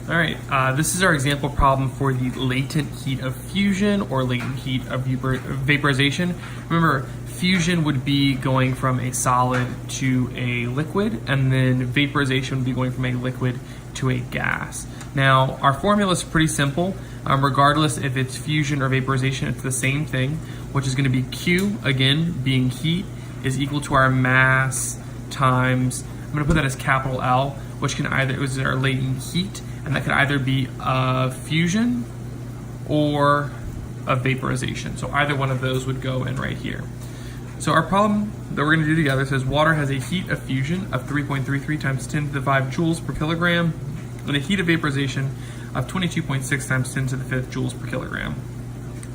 All right, this is our example problem for the latent heat of fusion or latent heat of vaporization. Remember, fusion would be going from a solid to a liquid, and then vaporization would be going from a liquid to a gas. Now, our formula is pretty simple. Regardless if it's fusion or vaporization, it's the same thing, which is going to be Q, again, being heat, is equal to our mass times, I'm going to put that as capital L, which can either, it was our latent heat, and that could either be a fusion or a vaporization. So either one of those would go in right here. So our problem that we're going to do together says water has a heat of fusion of 3.33 times 10 to the 5 joules per kilogram and a heat of vaporization of 22.6 times 10 to the 5th joules per kilogram.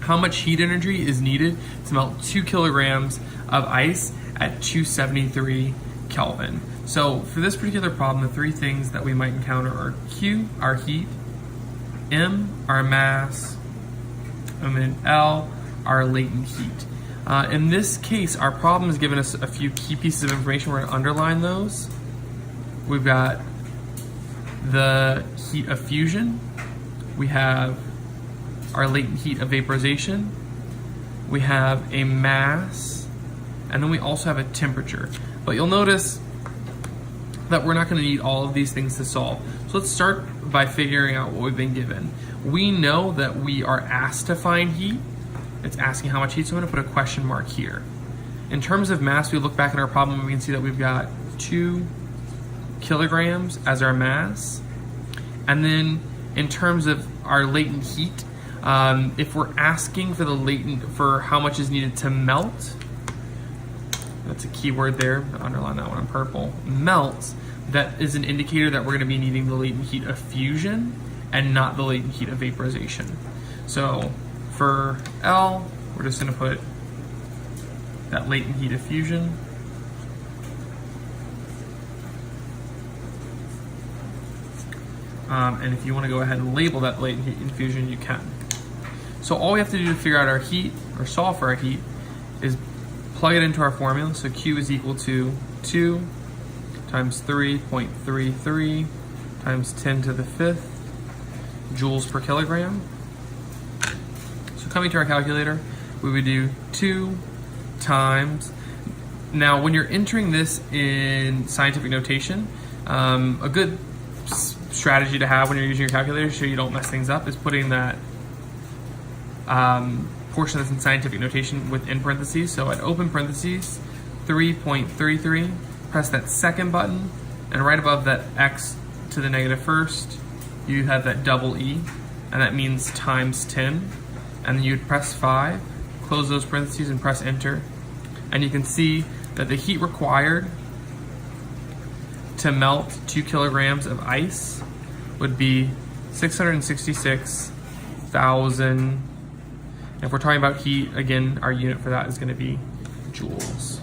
How much heat energy is needed to melt 2 kilograms of ice at 273 Kelvin? So for this particular problem, the three things that we might encounter are Q, our heat, M, our mass, and then L, our latent heat. In this case, our problem has given us a few key pieces of information. We're going to underline those. We've got the heat of fusion. We have our latent heat of vaporization. We have a mass, and then we also have a temperature. But you'll notice that we're not going to need all of these things to solve. So let's start by figuring out what we've been given. We know that we are asked to find heat. It's asking how much heat, so I'm going to put a question mark here. In terms of mass, we look back at our problem and we can see that we've got 2 kilograms as our mass. And then in terms of our latent heat, if we're asking for for how much is needed to melt, that's a key word there, I'll underline that one in purple, melt, that is an indicator that we're going to be needing the latent heat of fusion and not the latent heat of vaporization. So for L, we're just going to put that latent heat of fusion. And if you want to go ahead and label that latent heat of fusion, you can. So all we have to do to figure out our heat, or solve for our heat, is plug it into our formula. So Q is equal to 2 times 3.33 times 10 to the 5th joules per kilogram. So coming to our calculator, we would do 2 times. Now, when you're entering this in scientific notation, a good strategy to have when you're using your calculator so you don't mess things up is putting that portion that's in scientific notation within parentheses. So at open parentheses, 3.33, press that second button, and right above that x to the negative first, you have that double E, and that means times 10. And then you'd press 5, close those parentheses, and press enter. And you can see that the heat required to melt 2 kilograms of ice would be 666,000. If we're talking about heat, again, our unit for that is going to be joules.